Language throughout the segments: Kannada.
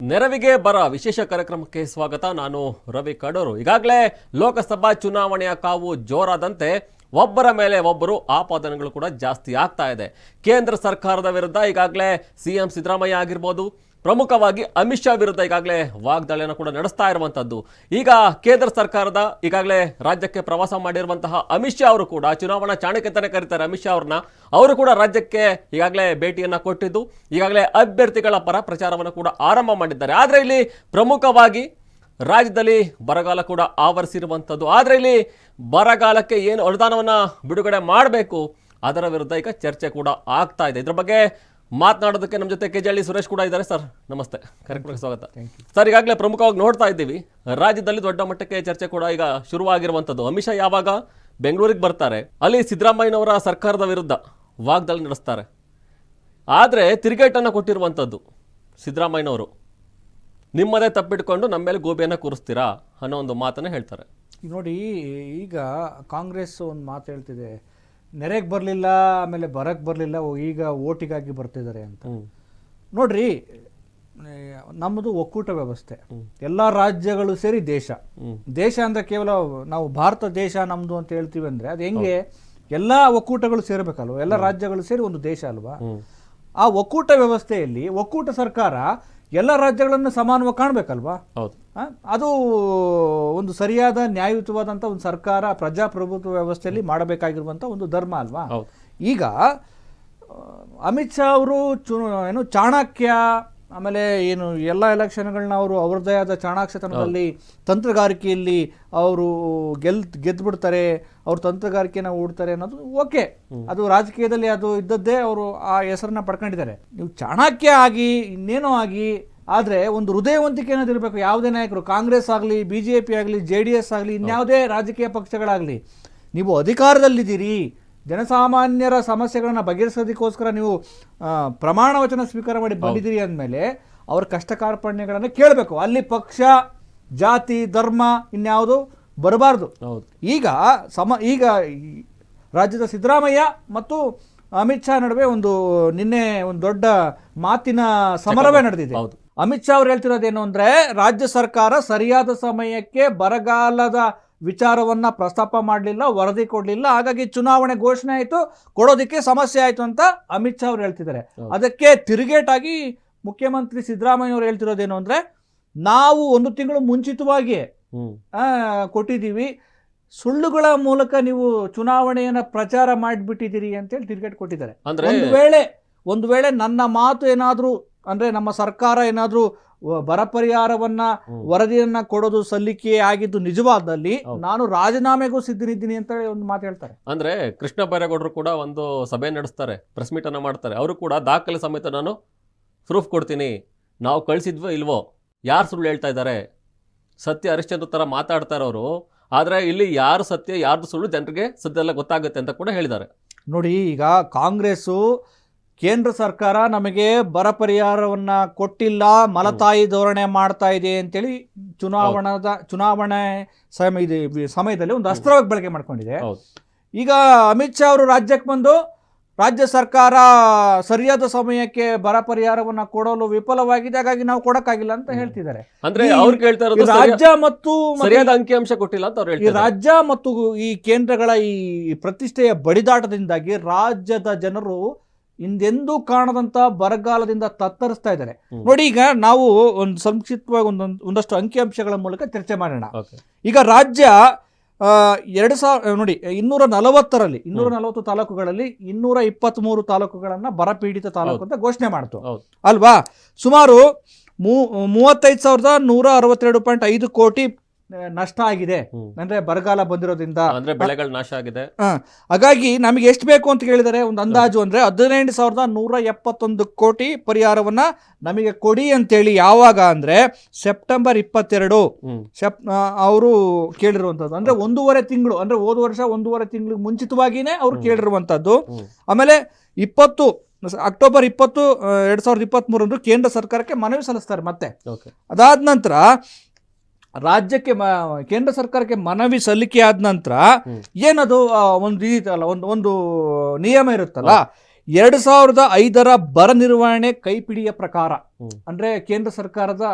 ನೆರವಿಗೆ ಬರ ವಿಶೇಷ ಕಾರ್ಯಕ್ರಮಕ್ಕೆ ಸ್ವಾಗತ. ನಾನು ರವಿ ಕಡೂರು. ಈಗಾಗಲೇ ಲೋಕಸಭಾ ಚುನಾವಣೆಯ ಕಾವು ಜೋರಾದಂತೆ ಒಬ್ಬರ ಮೇಲೆ ಒಬ್ಬರು ಆಪಾದನೆಗಳು ಕೂಡ ಜಾಸ್ತಿ ಆಗ್ತಾ ಇದೆ. ಕೇಂದ್ರ ಸರ್ಕಾರದ ವಿರುದ್ಧ ಈಗಾಗಲೇ ಸಿಎಂ ಸಿದ್ದರಾಮಯ್ಯ ಆಗಿರ್ಬೋದು, ಪ್ರಮುಖವಾಗಿ ಅಮಿತ್ ಶಾ ವಿರುದ್ಧ ಈಗಾಗಲೇ ವಾಗ್ದಾಳಿಯನ್ನು ಕೂಡ ನಡೆಸ್ತಾ ಇರುವಂಥದ್ದು. ಈಗ ಕೇಂದ್ರ ಸರ್ಕಾರದ ಈಗಾಗಲೇ ರಾಜ್ಯಕ್ಕೆ ಪ್ರವಾಸ ಮಾಡಿರುವಂತಹ ಅಮಿತ್ ಶಾ ಅವರು ಕೂಡ ಚುನಾವಣಾ ಚಾಣಕ್ಯ ಅಂತಾನೆ ಕರೀತಾರೆ ಅಮಿತ್ ಶಾ ಅವ್ರನ್ನ. ಅವರು ಕೂಡ ರಾಜ್ಯಕ್ಕೆ ಈಗಾಗಲೇ ಭೇಟಿಯನ್ನು ಕೊಟ್ಟಿದ್ದು ಈಗಾಗಲೇ ಅಭ್ಯರ್ಥಿಗಳ ಪರ ಪ್ರಚಾರವನ್ನು ಕೂಡ ಆರಂಭ ಮಾಡಿದ್ದಾರೆ. ಆದರೆ ಇಲ್ಲಿ ಪ್ರಮುಖವಾಗಿ ರಾಜ್ಯದಲ್ಲಿ ಬರಗಾಲ ಕೂಡ ಆವರಿಸಿರುವಂಥದ್ದು. ಆದರೆ ಇಲ್ಲಿ ಬರಗಾಲಕ್ಕೆ ಏನು ಅನುದಾನವನ್ನು ಬಿಡುಗಡೆ ಮಾಡಬೇಕು ಅದರ ವಿರುದ್ಧ ಈಗ ಚರ್ಚೆ ಕೂಡ ಆಗ್ತಾ ಇದೆ. ಇದ್ರ ಬಗ್ಗೆ ಮಾತನಾಡೋದಕ್ಕೆ ನಮ್ಮ ಜೊತೆ ಕೆಜಿ ಸುರೇಶ್ ಕೂಡ ಇದ್ದಾರೆ. ಸರ್ ನಮಸ್ತೆ, ಕಾರ್ಯಕ್ರಮಕ್ಕೆ ಸ್ವಾಗತ. ಸರ್, ಈಗಾಗಲೇ ಪ್ರಮುಖವಾಗಿ ನೋಡ್ತಾ ಇದ್ದೀವಿ ರಾಜ್ಯದಲ್ಲಿ ದೊಡ್ಡ ಮಟ್ಟಕ್ಕೆ ಚರ್ಚೆ ಕೂಡ ಈಗ ಶುರುವಾಗಿರುವಂಥದ್ದು. ಅಮಿತ್ ಶಾ ಯಾವಾಗ ಬೆಂಗಳೂರಿಗೆ ಬರ್ತಾರೆ ಅಲ್ಲಿ ಸಿದ್ದರಾಮಯ್ಯನವರ ಸರ್ಕಾರದ ವಿರುದ್ಧ ವಾಗ್ದಾಳಿ ನಡೆಸ್ತಾರೆ. ಆದರೆ ತಿರುಗೇಟನ್ನು ಕೊಟ್ಟಿರುವಂಥದ್ದು ಸಿದ್ದರಾಮಯ್ಯನವರು, ನಿಮ್ಮದೇ ತಪ್ಪಿಟ್ಕೊಂಡು ನಮ್ಮ ಮೇಲೆ ಗೋಬಿಯನ್ನು ಕೂರಿಸ್ತೀರಾ ಅನ್ನೋ ಒಂದು ಮಾತನ್ನು ಹೇಳ್ತಾರೆ. ನೋಡಿ, ಈಗ ಕಾಂಗ್ರೆಸ್ ಒಂದು ಮಾತು ಹೇಳ್ತಿದೆ, ನೆರೆಗೆ ಬರಲಿಲ್ಲ, ಆಮೇಲೆ ಬರಕ್ಕೆ ಬರಲಿಲ್ಲ, ಈಗ ಓಟಿಗಾಗಿ ಬರ್ತಿದ್ದಾರೆ ಅಂತ. ನೋಡ್ರಿ, ನಮ್ಮದು ಒಕ್ಕೂಟ ವ್ಯವಸ್ಥೆ, ಎಲ್ಲ ರಾಜ್ಯಗಳು ಸೇರಿ ದೇಶ. ದೇಶ ಅಂದರೆ ಕೇವಲ ನಾವು ಭಾರತ ದೇಶ ನಮ್ಮದು ಅಂತ ಹೇಳ್ತೀವಿ ಅಂದರೆ ಅದು ಹೆಂಗೆ? ಎಲ್ಲ ಒಕ್ಕೂಟಗಳು ಸೇರಬೇಕಲ್ವ, ಎಲ್ಲ ರಾಜ್ಯಗಳು ಸೇರಿ ಒಂದು ದೇಶ ಅಲ್ವಾ? ಆ ಒಕ್ಕೂಟ ವ್ಯವಸ್ಥೆಯಲ್ಲಿ ಒಕ್ಕೂಟ ಸರ್ಕಾರ ಎಲ್ಲ ರಾಜ್ಯಗಳನ್ನು ಸಮಾನವಾಗಿ ಕಾಣಬೇಕಲ್ವಾ? ಅದು ಒಂದು ಸರಿಯಾದ ನ್ಯಾಯಯುತವಾದಂಥ ಒಂದು ಸರ್ಕಾರ ಪ್ರಜಾಪ್ರಭುತ್ವ ವ್ಯವಸ್ಥೆಯಲ್ಲಿ ಮಾಡಬೇಕಾಗಿರುವಂಥ ಒಂದು ಧರ್ಮ ಅಲ್ವಾ? ಈಗ ಅಮಿತ್ ಶಾ ಅವರು ಏನು ಚಾಣಕ್ಯ, ಆಮೇಲೆ ಏನು ಎಲ್ಲ ಎಲೆಕ್ಷನ್ಗಳನ್ನ ಅವರು ಅವ್ರದ್ದೇ ಆದ ಚಾಣಾಕ್ಷತನದಲ್ಲಿ ತಂತ್ರಗಾರಿಕೆಯಲ್ಲಿ ಅವರು ಗೆದ್ದುಬಿಡ್ತಾರೆ, ಅವ್ರ ತಂತ್ರಗಾರಿಕೆನ ಹೂಡ್ತಾರೆ ಅನ್ನೋದು ಓಕೆ, ಅದು ರಾಜಕೀಯದಲ್ಲಿ ಅದು ಇದ್ದದ್ದೇ, ಅವರು ಆ ಹೆಸರನ್ನ ಪಡ್ಕೊಂಡಿದ್ದಾರೆ. ನೀವು ಚಾಣಕ್ಯ ಆಗಿ ಇನ್ನೇನೋ ಆಗಿ, ಆದರೆ ಒಂದು ಹೃದಯವಂತಿಕೆ ಅನ್ನೋದು ಇರಬೇಕು. ಯಾವುದೇ ನಾಯಕರು, ಕಾಂಗ್ರೆಸ್ ಆಗಲಿ, BJP ಆಗಲಿ, JDS ಆಗಲಿ, ಇನ್ಯಾವುದೇ ರಾಜಕೀಯ ಪಕ್ಷಗಳಾಗಲಿ, ನೀವು ಅಧಿಕಾರದಲ್ಲಿದ್ದೀರಿ, ಜನಸಾಮಾನ್ಯರ ಸಮಸ್ಯೆಗಳನ್ನು ಬಗೆಹರಿಸೋದಕ್ಕೋಸ್ಕರ ನೀವು ಪ್ರಮಾಣ ವಚನ ಸ್ವೀಕಾರ ಮಾಡಿ ಬಂದಿದ್ದೀರಿ ಅಂದಮೇಲೆ ಅವ್ರ ಕಷ್ಟ ಕಾರ್ಪಣ್ಯಗಳನ್ನು ಕೇಳಬೇಕು. ಅಲ್ಲಿ ಪಕ್ಷ, ಜಾತಿ, ಧರ್ಮ ಇನ್ಯಾವುದು ಬರಬಾರ್ದು. ಈಗ ಈಗ ರಾಜ್ಯದ ಸಿದ್ದರಾಮಯ್ಯ ಮತ್ತು ಅಮಿತ್ ಶಾ ನಡುವೆ ನಿನ್ನೆ ಒಂದು ದೊಡ್ಡ ಮಾತಿನ ಸಮರವೇ ನಡೆದಿದೆ. ಅಮಿತ್ ಶಾ ಅವ್ರು ಹೇಳ್ತಿರೋದೇನು ಅಂದರೆ, ರಾಜ್ಯ ಸರ್ಕಾರ ಸರಿಯಾದ ಸಮಯಕ್ಕೆ ಬರಗಾಲದ ವಿಚಾರವನ್ನ ಪ್ರಸ್ತಾಪ ಮಾಡಲಿಲ್ಲ, ವರದಿ ಕೊಡಲಿಲ್ಲ, ಹಾಗಾಗಿ ಚುನಾವಣೆ ಘೋಷಣೆ ಆಯಿತು, ಕೊಡೋದಕ್ಕೆ ಸಮಸ್ಯೆ ಆಯಿತು ಅಂತ ಅಮಿತ್ ಶಾ ಅವ್ರು ಹೇಳ್ತಿದ್ದಾರೆ. ಅದಕ್ಕೆ ತಿರುಗೇಟಾಗಿ ಮುಖ್ಯಮಂತ್ರಿ ಸಿದ್ದರಾಮಯ್ಯ ಅವರು ಹೇಳ್ತಿರೋದೇನು ಅಂದರೆ, ನಾವು 1 ತಿಂಗಳು ಮುಂಚಿತವಾಗಿ ಕೊಟ್ಟಿದ್ದೀವಿ, ಸುಳ್ಳುಗಳ ಮೂಲಕ ನೀವು ಚುನಾವಣೆಯನ್ನ ಪ್ರಚಾರ ಮಾಡಿಬಿಟ್ಟಿದ್ದೀರಿ ಅಂತೇಳಿ ತಿರುಗೇಟ್ ಕೊಟ್ಟಿದ್ದಾರೆ. ಒಂದು ವೇಳೆ ನನ್ನ ಮಾತು ಏನಾದರೂ ಅಂದ್ರೆ ನಮ್ಮ ಸರ್ಕಾರ ಏನಾದರೂ ಬರ ಪರಿಹಾರವನ್ನ ವರದಿಯನ್ನ ಕೊಡೋದು ಸಲ್ಲಿಕೆ ಆಗಿದ್ದು ನಿಜವಾದಲ್ಲಿ ನಾನು ರಾಜೀನಾಮೆಗೂ ಸಿದ್ಧನಿದ್ದೀನಿ ಅಂತ ಒಂದು ಮಾತು ಹೇಳ್ತಾರೆ. ಅಂದ್ರೆ ಕೃಷ್ಣ ಬೈರೇಗೌಡರು ಕೂಡ ಒಂದು ಸಭೆ ನಡೆಸ್ತಾರೆ, ಪ್ರೆಸ್ ಮೀಟ್ ಅನ್ನ ಮಾಡ್ತಾರೆ. ಅವರು ಕೂಡ ದಾಖಲೆ ಸಮೇತ ನಾನು ಪ್ರೂಫ್ ಕೊಡ್ತೀನಿ, ನಾವು ಕಳಿಸಿದ್ವೋ ಇಲ್ವೋ, ಯಾರು ಸುಳ್ಳು ಹೇಳ್ತಾ ಇದ್ದಾರೆ, ಸತ್ಯ ಹರಿಶ್ಚಂದ್ರ ತರ ಮಾತಾಡ್ತಾರೆ ಅವರು, ಆದ್ರೆ ಇಲ್ಲಿ ಯಾರು ಸತ್ಯ ಯಾರ್ದು ಸುಳ್ಳು ಜನರಿಗೆ ಸದ್ಯೆಲ್ಲ ಗೊತ್ತಾಗುತ್ತೆ ಅಂತ ಕೂಡ ಹೇಳಿದ್ದಾರೆ. ನೋಡಿ, ಈಗ ಕಾಂಗ್ರೆಸ್ಸು ಕೇಂದ್ರ ಸರ್ಕಾರ ನಮಗೆ ಬರ ಪರಿಹಾರವನ್ನ ಕೊಟ್ಟಿಲ್ಲ, ಮಲತಾಯಿ ಧೋರಣೆ ಮಾಡ್ತಾ ಇದೆ ಅಂತೇಳಿ ಚುನಾವಣೆ ಸಮಯದಲ್ಲಿ ಒಂದು ಅಸ್ತ್ರವಾಗಿ ಬಳಕೆ ಮಾಡ್ಕೊಂಡಿದೆ. ಈಗ ಅಮಿತ್ ಶಾ ಅವರು ರಾಜ್ಯಕ್ಕೆ ಬಂದು ರಾಜ್ಯ ಸರ್ಕಾರ ಸರಿಯಾದ ಸಮಯಕ್ಕೆ ಬರ ಪರಿಹಾರವನ್ನ ಕೊಡಲು ವಿಫಲವಾಗಿದೆ, ಹಾಗಾಗಿ ನಾವು ಕೊಡಕ್ಕಾಗಿಲ್ಲ ಅಂತ ಹೇಳ್ತಿದ್ದಾರೆ. ಅಂದ್ರೆ ಅವ್ರು ಕೇಳ್ತಾ ಇರೋದು ರಾಜ್ಯ ಮತ್ತು ಸರಿಯಾದ ಅಂಕಿಅಂಶ ಕೊಟ್ಟಿಲ್ಲ ಅಂತ ಅವ್ರು ಹೇಳ್ತಾರೆ. ಈ ರಾಜ್ಯ ಮತ್ತು ಈ ಕೇಂದ್ರಗಳ ಈ ಪ್ರತಿಷ್ಠೆಯ ಬಡಿದಾಟದಿಂದಾಗಿ ರಾಜ್ಯದ ಜನರು ಹಿಂದೆಂದೂ ಕಾಣದಂತ ಬರಗಾಲದಿಂದ ತತ್ತರಿಸ್ತಾ ಇದ್ದಾರೆ. ನೋಡಿ, ಈಗ ನಾವು ಒಂದು ಸಂಕ್ಷಿಪ್ತವಾಗಿ ಒಂದಷ್ಟು ಅಂಕಿಅಂಶಗಳ ಮೂಲಕ ಚರ್ಚೆ ಮಾಡೋಣ. ಈಗ ರಾಜ್ಯ 2000 ನೋಡಿ 240 ತಾಲೂಕುಗಳಲ್ಲಿ 223 ತಾಲೂಕುಗಳನ್ನ ಬರಪೀಡಿತ ತಾಲೂಕು ಅಂತ ಘೋಷಣೆ ಮಾಡ್ತು ಅಲ್ವಾ? ಸುಮಾರು 35,162.5 ಕೋಟಿ ನಷ್ಟ ಆಗಿದೆ, ಅಂದ್ರೆ ಬರಗಾಲ ಬಂದಿರೋದ್ರಿಂದ, ಅಂದ್ರೆ ಬೆಳೆಗಳು ನಾಶ ಆಗಿದೆ. ಹಾಗಾಗಿ ನಮಗೆ ಎಷ್ಟು ಬೇಕು ಅಂತ ಕೇಳಿದರೆ ಒಂದು ಅಂದಾಜು ಅಂದ್ರೆ 18,171 ಕೋಟಿ ಪರಿಹಾರವನ್ನ ನಮಗೆ ಕೊಡಿ ಅಂತೇಳಿ. ಯಾವಾಗ ಅಂದ್ರೆ ಸೆಪ್ಟೆಂಬರ್ 22 ಅವರು ಕೇಳಿರುವಂತದ್ದು, ಅಂದ್ರೆ 1.5 ತಿಂಗಳು, ಅಂದ್ರೆ ಹೋದ ವರ್ಷ 1.5 ತಿಂಗಳಿಗೆ ಮುಂಚಿತವಾಗಿನೇ ಅವ್ರು ಕೇಳಿರುವಂತದ್ದು. ಆಮೇಲೆ ಅಕ್ಟೋಬರ್ 20, 2023 ಕೇಂದ್ರ ಸರ್ಕಾರಕ್ಕೆ ಮನವಿ ಸಲ್ಲಿಸ್ತಾರೆ. ಮತ್ತೆ ಅದಾದ ನಂತರ ರಾಜ್ಯಕ್ಕೆ ಕೇಂದ್ರ ಸರ್ಕಾರಕ್ಕೆ ಮನವಿ ಸಲ್ಲಿಕೆ ಆದ ನಂತರ ಏನದು ಒಂದು ರೀತಿ ಅಲ್ಲ, ಒಂದು ನಿಯಮ ಇರುತ್ತಲ್ಲ, 2005 ಬರ ನಿರ್ವಹಣೆ ಕೈಪಿಡಿಯ ಪ್ರಕಾರ ಅಂದ್ರೆ ಕೇಂದ್ರ ಸರ್ಕಾರದ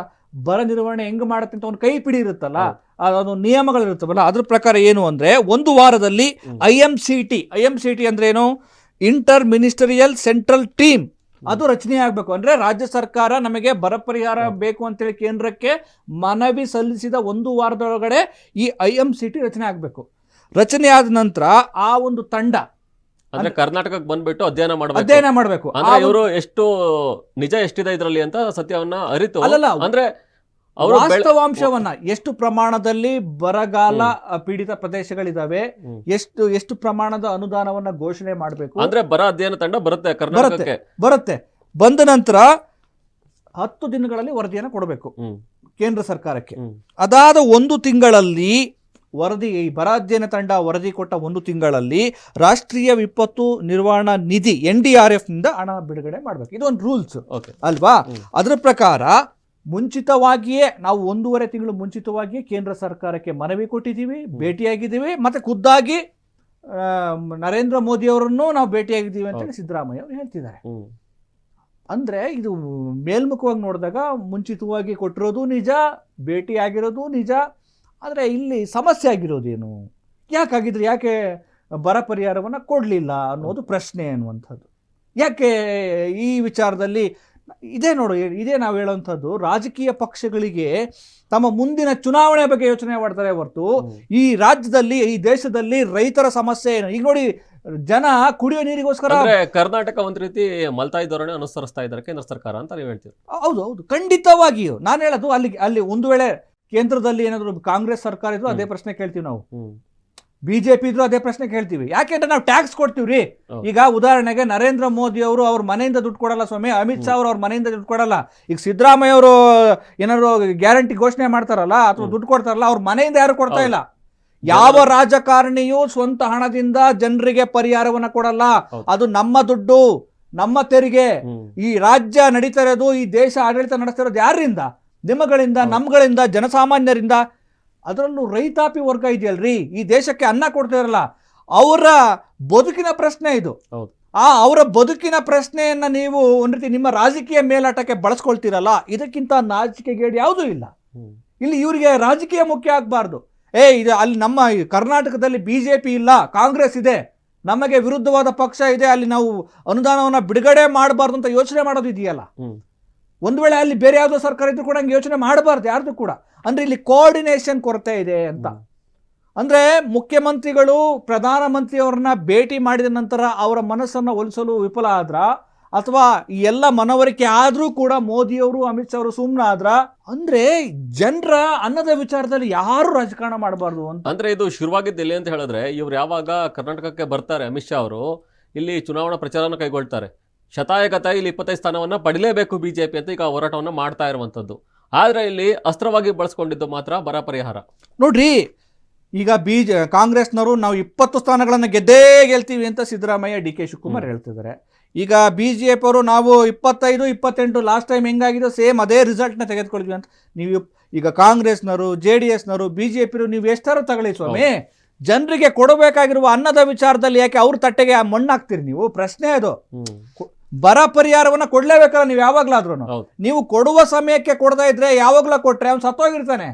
ಬರ ನಿರ್ವಹಣೆ ಹೆಂಗ್ ಮಾಡತ್ತೆ ಅಂತ ಒಂದು ಕೈ ಪಿಡಿ ಇರುತ್ತಲ್ಲ, ಅದು ನಿಯಮಗಳಿರುತ್ತವಲ್ಲ, ಅದ್ರ ಪ್ರಕಾರ ಏನು ಅಂದ್ರೆ ಒಂದು ವಾರದಲ್ಲಿ IMCT ಅಂದ್ರೆ ಏನು, ಇಂಟರ್ ಮಿನಿಸ್ಟರಿಯಲ್ ಸೆಂಟ್ರಲ್ ಟೀಮ್, ಅದು ರಚನೆ ಆಗ್ಬೇಕು. ಅಂದ್ರೆ ರಾಜ್ಯ ಸರ್ಕಾರ ನಮಗೆ ಬರ ಪರಿಹಾರ ಬೇಕು ಅಂತೇಳಿ ಕೇಂದ್ರಕ್ಕೆ ಮನವಿ ಸಲ್ಲಿಸಿದ ಒಂದು ವಾರದೊಳಗಡೆ ಈ IMCT ರಚನೆ ಆಗ್ಬೇಕು. ರಚನೆ ಆದ ನಂತರ ಆ ಒಂದು ತಂಡ ಅಂದ್ರೆ ಕರ್ನಾಟಕಕ್ಕೆ ಬಂದ್ಬಿಟ್ಟು ಅಧ್ಯಯನ ಮಾಡಬೇಕು. ಅಂದ್ರೆ ಇವರು ಎಷ್ಟು ನಿಜ ಎಷ್ಟಿದೆ ಇದರಲ್ಲಿ ಅಂತ ಸತ್ಯವನ್ನ ಅರಿತು, ಅಲ್ಲಲ್ಲ, ಅಂದ್ರೆ ವಾಸ್ತವಾಂಶವನ್ನ ಎಷ್ಟು ಪ್ರಮಾಣದಲ್ಲಿ ಬರಗಾಲ ಪೀಡಿತ ಪ್ರದೇಶಗಳಿದಾವೆ, ಎಷ್ಟು ಪ್ರಮಾಣದ ಅನುದಾನವನ್ನ ಘೋಷಣೆ ಮಾಡಬೇಕು, ಅಂದ್ರೆ ಬರ ಅಧ್ಯಯನ ತಂಡ ಬರುತ್ತೆ ಕರ್ನಾಟಕಕ್ಕೆ, ಬಂದ ನಂತರ 10 ದಿನಗಳಲ್ಲಿ ವರದಿಯನ್ನು ಕೊಡಬೇಕು ಕೇಂದ್ರ ಸರ್ಕಾರಕ್ಕೆ. ಅದಾದ 1 ತಿಂಗಳಲ್ಲಿ ವರದಿ, ಈ ಬರ ಅಧ್ಯಯನ ತಂಡ ವರದಿ ಕೊಟ್ಟ 1 ತಿಂಗಳಲ್ಲಿ ರಾಷ್ಟ್ರೀಯ ವಿಪತ್ತು ನಿರ್ವಹಣಾ ನಿಧಿ NDRF ನಿಂದ ಹಣ ಬಿಡುಗಡೆ ಮಾಡಬೇಕು. ಇದು ಒಂದು ರೂಲ್ಸ್ ಅಲ್ವಾ? ಅದರ ಪ್ರಕಾರ ಮುಂಚಿತವಾಗಿಯೇ ನಾವು 1.5 ತಿಂಗಳು ಮುಂಚಿತವಾಗಿಯೇ ಕೇಂದ್ರ ಸರ್ಕಾರಕ್ಕೆ ಮನವಿ ಕೊಟ್ಟಿದ್ದೀವಿ, ಭೇಟಿಯಾಗಿದ್ದೀವಿ, ಮತ್ತೆ ಖುದ್ದಾಗಿ ನರೇಂದ್ರ ಮೋದಿ ಅವರನ್ನು ನಾವು ಭೇಟಿಯಾಗಿದ್ದೀವಿ ಅಂತೇಳಿ ಸಿದ್ದರಾಮಯ್ಯ ಅವರು ಹೇಳ್ತಿದ್ದಾರೆ. ಅಂದ್ರೆ ಇದು ಮೇಲ್ಮುಖವಾಗಿ ನೋಡಿದಾಗ ಮುಂಚಿತವಾಗಿ ಕೊಟ್ಟಿರೋದು ನಿಜ, ಭೇಟಿಯಾಗಿರೋದು ನಿಜ. ಆದರೆ ಇಲ್ಲಿ ಸಮಸ್ಯೆ ಆಗಿರೋದೇನು, ಯಾಕೆ ಬರ ಪರಿಹಾರವನ್ನು ಕೊಡಲಿಲ್ಲ ಅನ್ನೋದು ಪ್ರಶ್ನೆ ಅನ್ನುವಂಥದ್ದು. ಯಾಕೆ ಈ ವಿಚಾರದಲ್ಲಿ ಇದೇ ನಾವು ಹೇಳುವಂಥದ್ದು, ರಾಜಕೀಯ ಪಕ್ಷಗಳಿಗೆ ತಮ್ಮ ಮುಂದಿನ ಚುನಾವಣೆ ಬಗ್ಗೆ ಯೋಚನೆ ಮಾಡ್ತಾರೆ ಹೊರತು ಈ ರಾಜ್ಯದಲ್ಲಿ, ಈ ದೇಶದಲ್ಲಿ ರೈತರ ಸಮಸ್ಯೆ ಏನು. ಈಗ ನೋಡಿ, ಜನ ಕುಡಿಯೋ ನೀರಿಗೋಸ್ಕರ ಕರ್ನಾಟಕ ಒಂದ್ ರೀತಿ ಮಲ್ತಾಯಿ ಧೋರಣೆ ಅನುಸರಿಸ್ತಾ ಇದ್ದಾರೆ ಕೇಂದ್ರ ಸರ್ಕಾರ ಅಂತ ನೀವು ಹೇಳ್ತೀವಿ. ಹೌದು, ಖಂಡಿತವಾಗಿಯೂ ನಾನು ಹೇಳೋದು, ಅಲ್ಲಿ ಒಂದು ವೇಳೆ ಕೇಂದ್ರದಲ್ಲಿ ಏನಾದ್ರು ಕಾಂಗ್ರೆಸ್ ಸರ್ಕಾರ ಇದ್ರು ಅದೇ ಪ್ರಶ್ನೆ ಕೇಳ್ತೀವಿ ನಾವು, ಬಿಜೆಪಿ ಇದ್ರು ಅದೇ ಪ್ರಶ್ನೆ ಕೇಳ್ತೀವಿ. ಯಾಕೆಂದ್ರೆ ನಾವು ಟ್ಯಾಕ್ಸ್ ಕೊಡ್ತೀವ್ರಿ. ಈಗ ಉದಾಹರಣೆಗೆ ನರೇಂದ್ರ ಮೋದಿ ಅವರು ಅವ್ರ ಮನೆಯಿಂದ ದುಡ್ಡು ಕೊಡಲ್ಲ ಸ್ವಾಮಿ, ಅಮಿತ್ ಶಾ ಅವರು ಅವ್ರ ಮನೆಯಿಂದ ದುಡ್ಡು ಕೊಡಲ್ಲ. ಈಗ ಸಿದ್ದರಾಮಯ್ಯ ಅವರು ಏನಾದ್ರು ಗ್ಯಾರಂಟಿ ಘೋಷಣೆ ಮಾಡ್ತಾರಲ್ಲ ಅಥವಾ ದುಡ್ಡು ಕೊಡ್ತಾರಲ್ಲ, ಅವ್ರ ಮನೆಯಿಂದ ಯಾರು ಕೊಡ್ತಾ ಇಲ್ಲ. ಯಾವ ರಾಜಕಾರಣಿಯೂ ಸ್ವಂತ ಹಣದಿಂದ ಜನರಿಗೆ ಪರಿಹಾರವನ್ನ ಕೊಡಲ್ಲ. ಅದು ನಮ್ಮ ದುಡ್ಡು, ನಮ್ಮ ತೆರಿಗೆ. ಈ ರಾಜ್ಯ ನಡೀತಾ ಇರೋದು, ಈ ದೇಶ ಆಡಳಿತ ನಡೆಸ್ತಾ ಇರೋದು ಯಾರಿಂದ? ನಿಮ್ಮಗಳಿಂದ, ನಮ್ಗಳಿಂದ, ಜನಸಾಮಾನ್ಯರಿಂದ. ಅದರಲ್ಲೂ ರೈತಾಪಿ ವರ್ಗ ಇದೆಯಲ್ರಿ, ಈ ದೇಶಕ್ಕೆ ಅನ್ನ ಕೊಡ್ತಾ ಇರಲ್ಲ, ಅವರ ಬದುಕಿನ ಪ್ರಶ್ನೆ ಇದು. ಅವರ ಬದುಕಿನ ಪ್ರಶ್ನೆಯನ್ನ ನೀವು ಒಂದ್ ರೀತಿ ನಿಮ್ಮ ರಾಜಕೀಯ ಮೇಲಾಟಕ್ಕೆ ಬಳಸ್ಕೊಳ್ತೀರಲ್ಲ, ಇದಕ್ಕಿಂತ ನಾಚಿಕೆಗೇಡು ಯಾವುದೂ ಇಲ್ಲ. ಇಲ್ಲಿ ಇವರಿಗೆ ರಾಜಕೀಯ ಮುಖ್ಯ ಆಗಬಾರ್ದು. ಇದು ಅಲ್ಲಿ ನಮ್ಮ ಕರ್ನಾಟಕದಲ್ಲಿ ಬಿಜೆಪಿ ಇಲ್ಲ, ಕಾಂಗ್ರೆಸ್ ಇದೆ, ನಮಗೆ ವಿರುದ್ಧವಾದ ಪಕ್ಷ ಇದೆ, ಅಲ್ಲಿ ನಾವು ಅನುದಾನವನ್ನ ಬಿಡುಗಡೆ ಮಾಡಬಾರ್ದು ಅಂತ ಯೋಚನೆ ಮಾಡೋದು ಇದೆಯಲ್ಲ. ಒಂದು ವೇಳೆ ಅಲ್ಲಿ ಬೇರೆ ಯಾವುದೋ ಸರ್ಕಾರ ಇದ್ರೂ ಕೂಡ ಹಂಗೆ ಯೋಚನೆ ಮಾಡಬಾರ್ದು ಯಾರ್ದು ಕೂಡ. ಅಂದ್ರೆ ಇಲ್ಲಿ ಕೋಆರ್ಡಿನೇಷನ್ ಕೊರತೆ ಇದೆ ಅಂತ. ಅಂದ್ರೆ ಮುಖ್ಯಮಂತ್ರಿಗಳು ಪ್ರಧಾನಮಂತ್ರಿಯವರನ್ನ ಭೇಟಿ ಮಾಡಿದ ನಂತರ ಅವರ ಮನಸ್ಸನ್ನು ಒಲಿಸಲು ವಿಫಲ ಆದ್ರ, ಅಥವಾ ಈ ಎಲ್ಲ ಮನವರಿಕೆ ಆದ್ರೂ ಕೂಡ ಮೋದಿಯವರು, ಅಮಿತ್ ಶಾ ಅವರು ಸುಮ್ಮನೆ ಆದ್ರ, ಅಂದ್ರೆ ಜನರ ಅನ್ನದ ವಿಚಾರದಲ್ಲಿ ಯಾರು ರಾಜಕಾರಣ ಮಾಡಬಾರ್ದು ಅಂತ. ಅಂದ್ರೆ ಇದು ಶುರುವಾಗಿದ್ದು ಎಲ್ಲಿ ಅಂತ ಹೇಳಿದ್ರೆ, ಇವ್ರು ಯಾವಾಗ ಕರ್ನಾಟಕಕ್ಕೆ ಬರ್ತಾರೆ ಅಮಿತ್ ಶಾ ಅವರು, ಇಲ್ಲಿ ಚುನಾವಣಾ ಪ್ರಚಾರನ ಕೈಗೊಳ್ತಾರೆ. ಶತಾಯಗತ ಇಲ್ಲಿ 25 ಸ್ಥಾನವನ್ನ ಪಡಿಲೇಬೇಕು ಬಿಜೆಪಿ ಅಂತ ಈಗ ಹೋರಾಟವನ್ನ ಮಾಡ್ತಾ ಇರುವಂತದ್ದು. ಆದ್ರೆ ಇಲ್ಲಿ ಅಸ್ತ್ರವಾಗಿ ಬಳಸ್ಕೊಂಡಿದ್ದು ಮಾತ್ರ ಬರ ಪರಿಹಾರ. ನೋಡ್ರಿ, ಈಗ ಕಾಂಗ್ರೆಸ್ನವರು ನಾವು 20 ಸ್ಥಾನಗಳನ್ನು ಗೆಲ್ತೀವಿ ಅಂತ ಸಿದ್ದರಾಮಯ್ಯ, DK ಶಿವಕುಮಾರ್ ಹೇಳ್ತಿದ್ದಾರೆ. ಈಗ ಬಿಜೆಪಿ ಅವರು ನಾವು 25, 28 ಲಾಸ್ಟ್ ಟೈಮ್ ಹೆಂಗಾಗಿದೋ ಸೇಮ್ ಅದೇ ರಿಸಲ್ಟ್ನ ತೆಗೆದುಕೊಳ್ತೀವಿ ಅಂತ. ನೀವು ಈಗ ಕಾಂಗ್ರೆಸ್ನವರು, JDSನವರು, ಬಿಜೆಪಿ ನೀವು ಎಷ್ಟಾರು ತಗೊಳ್ಳಿ ಸ್ವಾಮಿ, ಜನರಿಗೆ ಕೊಡಬೇಕಾಗಿರುವ ಅನ್ನದ ವಿಚಾರದಲ್ಲಿ ಯಾಕೆ ಅವ್ರ ತಟ್ಟೆಗೆ ಮಣ್ಣಾಗ್ತೀರಿ ನೀವು? ಪ್ರಶ್ನೆ ಅದು. ಬರ ಪರಿಹಾರವನ್ನ ಕೊಡ್ಲೇಬೇಕಲ್ಲ ನೀವು ಯಾವಾಗ್ಲಾದ್ರೂ. ನೀವು ಕೊಡುವ ಸಮಯಕ್ಕೆ ಕೊಡದೇ ಇದ್ರೆ, ಯಾವಾಗ್ಲೂ ಕೊಟ್ರೆ ಅವ್ನು ಸತ್ತೋಗಿರ್ತಾನೆ.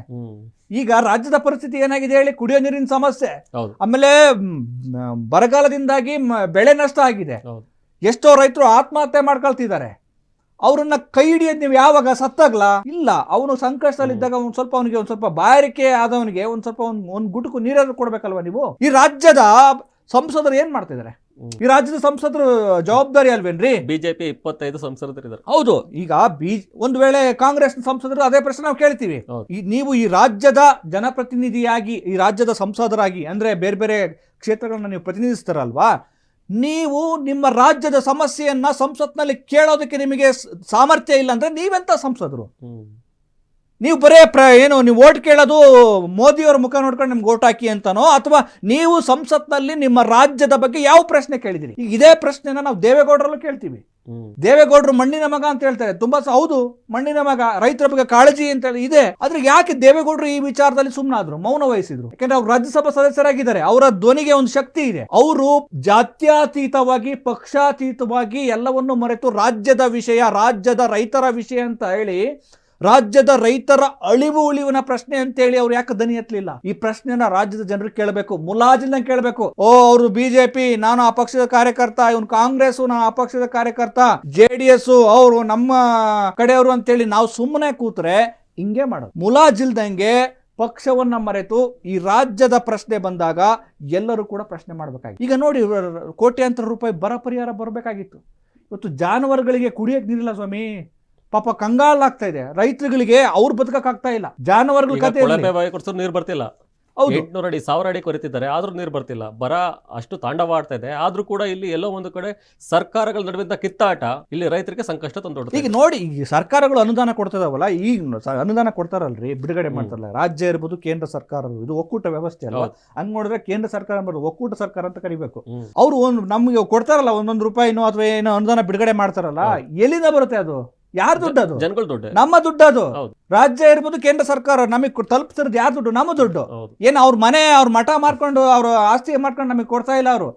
ಈಗ ರಾಜ್ಯದ ಪರಿಸ್ಥಿತಿ ಏನಾಗಿದೆ ಹೇಳಿ? ಕುಡಿಯೋ ನೀರಿನ ಸಮಸ್ಯೆ, ಆಮೇಲೆ ಬರಗಾಲದಿಂದಾಗಿ ಬೆಳೆ ನಷ್ಟ ಆಗಿದೆ, ಎಷ್ಟೋ ರೈತರು ಆತ್ಮಹತ್ಯೆ ಮಾಡ್ಕೊಳ್ತಿದ್ದಾರೆ. ಅವ್ರನ್ನ ಕೈ ಹಿಡಿಯೋದು ನೀವು ಯಾವಾಗ? ಸತ್ತಾಗ್ಲಾ? ಇಲ್ಲ, ಅವನು ಸಂಕಷ್ಟದಲ್ಲಿದ್ದಾಗ ಅವನಿಗೆ ಒಂದ್ ಸ್ವಲ್ಪ ಬಾಯಾರಿಕೆ ಆದವನಿಗೆ ಒಂದ್ ಸ್ವಲ್ಪ ಒಂದ್ ಗುಟುಕು ನೀರಾದ್ರೂ ಕೊಡ್ಬೇಕಲ್ವಾ ನೀವು? ಈ ರಾಜ್ಯದ ಸಂಸದರು ಏನ್ ಮಾಡ್ತಿದ್ದಾರೆ? ಈ ರಾಜ್ಯದ ಸಂಸದರು ಜವಾಬ್ದಾರಿ ಅಲ್ವೇನ್ರಿ? ಬಿಜೆಪಿ 25 ಸಂಸದರಿದ್ದಾರೆ. ಹೌದು. ಈಗ ಒಂದು ವೇಳೆ ಕಾಂಗ್ರೆಸ್ ಸಂಸದರು ಅದೇ ಪ್ರಶ್ನೆ ನಾವು ಕೇಳ್ತೀವಿ. ನೀವು ಈ ರಾಜ್ಯದ ಜನಪ್ರತಿನಿಧಿಯಾಗಿ, ಈ ರಾಜ್ಯದ ಸಂಸದರಾಗಿ, ಅಂದ್ರೆ ಬೇರೆ ಬೇರೆ ಕ್ಷೇತ್ರಗಳನ್ನ ನೀವು ಪ್ರತಿನಿಧಿಸ್ತಾರಲ್ವಾ, ನೀವು ನಿಮ್ಮ ರಾಜ್ಯದ ಸಮಸ್ಯೆಯನ್ನ ಸಂಸತ್ನಲ್ಲಿ ಕೇಳೋದಕ್ಕೆ ನಿಮಗೆ ಸಾಮರ್ಥ್ಯ ಇಲ್ಲ ಅಂದ್ರೆ ನೀವೆಂತ ಸಂಸದರು? ನೀವು ಬರೇ ನೀವು ಓಟ್ ಕೇಳೋದು ಮೋದಿಯವರ ಮುಖ ನೋಡ್ಕೊಂಡು ನಿಮ್ಗೆ ಓಟ್ ಹಾಕಿ ಅಂತಾನೋ, ಅಥವಾ ನೀವು ಸಂಸತ್ನಲ್ಲಿ ನಿಮ್ಮ ರಾಜ್ಯದ ಬಗ್ಗೆ ಯಾವ ಪ್ರಶ್ನೆ ಕೇಳಿದಿರಿ? ಇದೇ ಪ್ರಶ್ನೆನ ನಾವು ದೇವೇಗೌಡರಲ್ಲೂ ಕೇಳ್ತೀವಿ. ದೇವೇಗೌಡರು ಮಣ್ಣಿನ ಮಗ ಅಂತ ಹೇಳ್ತಾರೆ, ತುಂಬಾ ಹೌದು, ಮಣ್ಣಿನ ಮಗ, ರೈತರ ಬಗ್ಗೆ ಕಾಳಜಿ ಅಂತ ಹೇಳಿ ಇದೆ. ಆದ್ರೆ ಯಾಕೆ ದೇವೇಗೌಡರು ಈ ವಿಚಾರದಲ್ಲಿ ಸುಮ್ಮನಾದ್ರು, ಮೌನ ವಹಿಸಿದ್ರು? ಯಾಕಂದ್ರೆ ಅವ್ರು ರಾಜ್ಯಸಭಾ ಸದಸ್ಯರಾಗಿದ್ದಾರೆ, ಅವರ ಧ್ವನಿಗೆ ಒಂದು ಶಕ್ತಿ ಇದೆ. ಅವರು ಜಾತ್ಯತೀತವಾಗಿ, ಪಕ್ಷಾತೀತವಾಗಿ ಎಲ್ಲವನ್ನು ಮರೆತು ರಾಜ್ಯದ ವಿಷಯ, ರಾಜ್ಯದ ರೈತರ ವಿಷಯ ಅಂತ ಹೇಳಿ, ರಾಜ್ಯದ ರೈತರ ಅಳಿವು ಉಳಿವಿನ ಪ್ರಶ್ನೆ ಅಂತ ಹೇಳಿ ಅವ್ರು ಯಾಕೆ ದನಿ ಎತ್ತಲಿಲ್ಲ? ಈ ಪ್ರಶ್ನೆನ ರಾಜ್ಯದ ಜನರಿಗೆ ಕೇಳಬೇಕು, ಮುಲಾಜಿಲ್ದಂಗೆ ಕೇಳಬೇಕು. ಅವರು ಬಿಜೆಪಿ, ನಾನು ಆ ಪಕ್ಷದ ಕಾರ್ಯಕರ್ತ, ಇವನು ಕಾಂಗ್ರೆಸ್, ನಾನು ಆ ಪಕ್ಷದ ಕಾರ್ಯಕರ್ತ, JDS ಅವರು ನಮ್ಮ ಕಡೆಯವರು ಅಂತೇಳಿ ನಾವು ಸುಮ್ಮನೆ ಕೂತ್ರೆ ಹಿಂಗೆ ಮಾಡೋದು. ಮುಲಾಜಿಲ್ದಂಗೆ ಪಕ್ಷವನ್ನ ಮರೆತು ಈ ರಾಜ್ಯದ ಪ್ರಶ್ನೆ ಬಂದಾಗ ಎಲ್ಲರೂ ಕೂಡ ಪ್ರಶ್ನೆ ಮಾಡಬೇಕಾಗಿತ್ತು. ಈಗ ನೋಡಿ, ಕೋಟ್ಯಾಂತರ ರೂಪಾಯಿ ಬರ ಪರಿಹಾರ ಬರಬೇಕಾಗಿತ್ತು. ಇವತ್ತು ಜಾನುವಾರುಗಳಿಗೆ ಕುಡಿಯಕ್ಕೆ ನೀರಿಲ್ಲ ಸ್ವಾಮಿ, ಪಾಪ ಕಂಗಾಲಾಗ್ತಾ ಇದೆ. ರೈತರುಗಳಿಗೆ ಅವ್ರು ಬದುಕಕ್ಕಾಗ್ತಾ ಇಲ್ಲ. ಜಾನುವಾರುಗಳ ಕತೆ ನೀರು ಬರ್ತಿಲ್ಲ, 800 ಅಡಿ 1000 ಅಡಿ ಕೊರಿತಿದ್ದಾರೆ, ಆದ್ರೂ ನೀರು ಬರ್ತಿಲ್ಲ. ಬರ ಅಷ್ಟು ತಾಂಡವಾಡ್ತಾ ಇದೆ. ಆದ್ರೂ ಕೂಡ ಇಲ್ಲಿ ಎಲ್ಲೋ ಒಂದು ಕಡೆ ಸರ್ಕಾರಗಳ ನಡುವಿನ ಕಿತ್ತಾಟ ಇಲ್ಲಿ ರೈತರಿಗೆ ಸಂಕಷ್ಟ ತಂದೊಡ್ತದೆ. ಈಗ ನೋಡಿ, ಈಗ ಸರ್ಕಾರಗಳು ಅನುದಾನ ಕೊಡ್ತದವಲ್ಲ, ಈಗ ಅನುದಾನ ಕೊಡ್ತಾರಲ್ರಿ, ಬಿಡುಗಡೆ ಮಾಡ್ತಾರಲ್ಲ, ರಾಜ್ಯ ಇರ್ಬೋದು, ಕೇಂದ್ರ ಸರ್ಕಾರ, ಇದು ಒಕ್ಕೂಟ ವ್ಯವಸ್ಥೆ ಅಲ್ಲ. ಹಂಗ್ ನೋಡಿದ್ರೆ ಕೇಂದ್ರ ಸರ್ಕಾರ ಅಂಬಾರ್ದು, ಒಕ್ಕೂಟ ಸರ್ಕಾರ ಅಂತ ಕರಿಬೇಕು. ಅವ್ರು ನಮ್ಗೆ ಕೊಡ್ತಾರಲ್ಲ ಒಂದೊಂದು ರೂಪಾಯಿನೋ ಅಥವಾ ಏನೋ ಅನುದಾನ ಬಿಡುಗಡೆ ಮಾಡ್ತಾರಲ್ಲ, ಎಲ್ಲಿಂದ ಬರುತ್ತೆ ಅದು? ಯಾರ ದುಡ್ಡು ಅದು? ಜನಗಳ ದುಡ್ಡು, ನಮ್ಮ ದುಡ್ಡು ಅದು. ರಾಜ್ಯ ಇರ್ಬೋದು, ಕೇಂದ್ರ ಸರ್ಕಾರ ನಮಗೆ ತಲುಪ್ತಿರೋದು ಯಾರ ದುಡ್ಡು? ನಮ್ಮ ದುಡ್ಡು. ಏನು ಅವ್ರ ಮನೆ, ಅವ್ರ ಮಠ ಮಾರ್ಕೊಂಡು, ಅವ್ರ ಆಸ್ತಿ ಮಾರ್ಕೊಂಡು ನಮಗೆ ಕೊಡ್ತಾ ಇಲ್ಲ. ಅವರು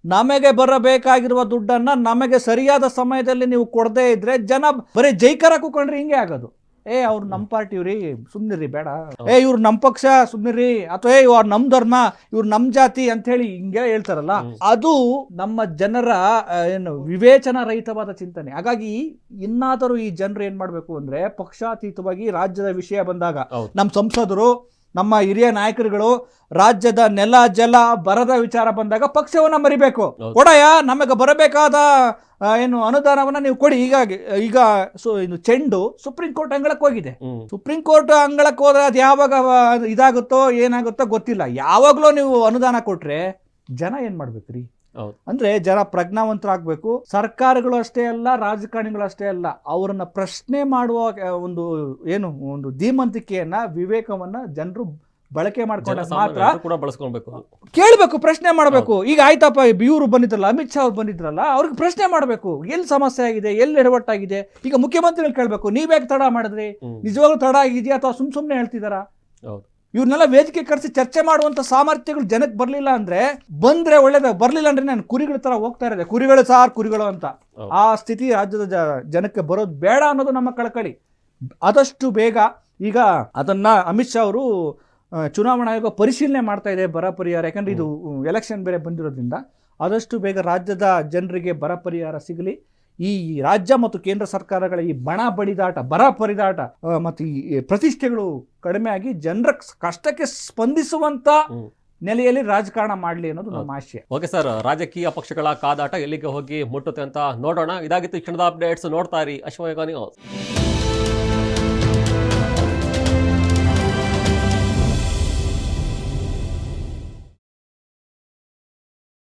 ನಮಗೆ ಬರಬೇಕಾಗಿರುವ ದುಡ್ಡನ್ನ ನಮಗೆ ಸರಿಯಾದ ಸಮಯದಲ್ಲಿ ನೀವು ಕೊಡದೇ ಇದ್ರೆ ಜನ ಬರೀ ಜೈಕಾರ ಕೂಕೊಂಡ್ರೆ ಹಿಂಗೆ ಆಗೋದು. ಅವ್ರು ನಮ್ಮ ಪಾರ್ಟಿ ಇವ್ರಿ, ಸುಮ್ನಿರಿ, ಬೇಡ. ಇವ್ರು ನಮ್ಮ ಪಕ್ಷ, ಸುಮ್ನಿರಿ, ಅಥವಾ ಇವ್ರು ನಮ್ ಧರ್ಮ, ಇವ್ರು ನಮ್ ಜಾತಿ ಅಂತ ಹೇಳಿ ಹಿಂಗೆ ಹೇಳ್ತಾರಲ್ಲ, ಅದು ನಮ್ಮ ಜನರ ಏನು ವಿವೇಚನಾ ರಹಿತವಾದ ಚಿಂತನೆ. ಹಾಗಾಗಿ ಇನ್ನಾದರೂ ಈ ಜನರು ಏನ್ ಮಾಡ್ಬೇಕು ಅಂದ್ರೆ, ಪಕ್ಷಾತೀತವಾಗಿ ರಾಜ್ಯದ ವಿಷಯ ಬಂದಾಗ ನಮ್ಮ ಸಂಸದರು, ನಮ್ಮ ಹಿರಿಯ ನಾಯಕರುಗಳು, ರಾಜ್ಯದ ನೆಲ ಜಲ ಬರದ ವಿಚಾರ ಬಂದಾಗ ಪಕ್ಷವನ್ನ ಮರಿಬೇಕು. ಕೊಡಯ, ನಮಗೆ ಬರಬೇಕಾದ ಏನು ಅನುದಾನವನ್ನ ನೀವು ಕೊಡಿ. ಈಗ ಇನ್ನು ಚೆಂಡು ಸುಪ್ರೀಂ ಕೋರ್ಟ್ ಅಂಗಳಕ್ಕೆ ಹೋಗಿದೆ. ಸುಪ್ರೀಂ ಕೋರ್ಟ್ ಅಂಗಳಕ್ಕೆ ಹೋದ್ರೆ ಅದು ಯಾವಾಗ ಇದಾಗುತ್ತೋ ಏನಾಗುತ್ತೋ ಗೊತ್ತಿಲ್ಲ. ಯಾವಾಗ್ಲೂ ನೀವು ಅನುದಾನ ಕೊಟ್ರೆ ಜನ ಏನ್ ಮಾಡ್ಬೇಕ್ರಿ? ಅಂದ್ರೆ ಜನ ಪ್ರಜ್ಞಾವಂತರಾಗಬೇಕು. ಸರ್ಕಾರಗಳು ಅಷ್ಟೇ ಅಲ್ಲ, ರಾಜಕಾರಣಿಗಳು ಅಷ್ಟೇ ಅಲ್ಲ, ಅವರನ್ನ ಪ್ರಶ್ನೆ ಮಾಡುವ ಒಂದು ಧೀಮಂತಿಕೆಯನ್ನ, ವಿವೇಕವನ್ನ ಜನರು ಬಳಕೆ ಮಾಡ್ಕೊಂಡ ಮಾತ್ರ ಕೇಳಬೇಕು, ಪ್ರಶ್ನೆ ಮಾಡಬೇಕು. ಈಗ ಆಯ್ತಪ್ಪ, ಇವರು ಬಂದಿದ್ರಲ್ಲ, ಅಮಿತ್ ಶಾ ಅವ್ರು ಬಂದಿದ್ರಲ್ಲ, ಅವ್ರಿಗೆ ಪ್ರಶ್ನೆ ಮಾಡಬೇಕು, ಎಲ್ಲಿ ಸಮಸ್ಯೆ ಆಗಿದೆ, ಎಲ್ಲಿ ಎಡವಟ್ಟಾಗಿದೆ. ಈಗ ಮುಖ್ಯಮಂತ್ರಿಗಳು ಕೇಳಬೇಕು, ನೀವ್ಯಾಕೆ ತಡ ಮಾಡಿದ್ರಿ, ನಿಜವಾಗ್ಲೂ ತಡ ಆಗಿದೆಯಾ ಅಥವಾ ಸುಮ್ನೆ ಹೇಳ್ತಿದಾರಾ? ಇವ್ರನ್ನೆಲ್ಲ ವೇದಿಕೆ ಕರೆಸಿ ಚರ್ಚೆ ಮಾಡುವಂತ ಸಾಮರ್ಥ್ಯಗಳು ಜನಕ್ಕೆ ಬರ್ಲಿಲ್ಲ ಅಂದ್ರೆ, ಬಂದ್ರೆ ಒಳ್ಳೇದ, ಬರ್ಲಿಲ್ಲ ಅಂದ್ರೆ ನಾನು ಕುರಿಗಳ ತರ ಹೋಗ್ತಾ ಇರೋದೆ, ಕುರಿಗಳು ಅಂತ. ಆ ಸ್ಥಿತಿ ರಾಜ್ಯದ ಜನಕ್ಕೆ ಬರೋದು ಬೇಡ ಅನ್ನೋದು ನಮ್ಮ ಕಳಕಳಿ. ಆದಷ್ಟು ಬೇಗ ಈಗ ಅದನ್ನ ಅಮಿತ್ ಶಾ ಅವರು ಚುನಾವಣಾ ಆಯೋಗ ಪರಿಶೀಲನೆ ಮಾಡ್ತಾ ಇದೆ, ಬರ ಪರಿಹಾರ. ಯಾಕಂದ್ರೆ ಇದು ಎಲೆಕ್ಷನ್ ಬೇರೆ ಬಂದಿರೋದ್ರಿಂದ ಆದಷ್ಟು ಬೇಗ ರಾಜ್ಯದ ಜನರಿಗೆ ಬರ ಪರಿಹಾರ ಸಿಗಲಿ. ಈ ರಾಜ್ಯ ಮತ್ತು ಕೇಂದ್ರ ಸರ್ಕಾರಗಳ ಈ ಬರ ಪರಿದಾಟ ಮತ್ತು ಈ ಪ್ರತಿಷ್ಠೆಗಳು ಕಡಿಮೆ ಆಗಿ ಜನರ ಕಷ್ಟಕ್ಕೆ ಸ್ಪಂದಿಸುವಂತ ನೆಲೆಯಲ್ಲಿ ರಾಜಕಾರಣ ಮಾಡಲಿ ಅನ್ನೋದು ನಮ್ಮ ಆಶಯ. ಓಕೆ ಸರ್, ರಾಜಕೀಯ ಪಕ್ಷಗಳ ಕಾದಾಟ ಎಲ್ಲಿಗೆ ಹೋಗಿ ಮುಟ್ಟುತ್ತೆ ಅಂತ ನೋಡೋಣ. ಇದಾಗಿತ್ತು ಈ ಕ್ಷಣದ ಅಪ್ಡೇಟ್ಸ್. ನೋಡ್ತಾ ಇರಿ ಅಶ್ವಯುಗ ನ್ಯೂಸ್.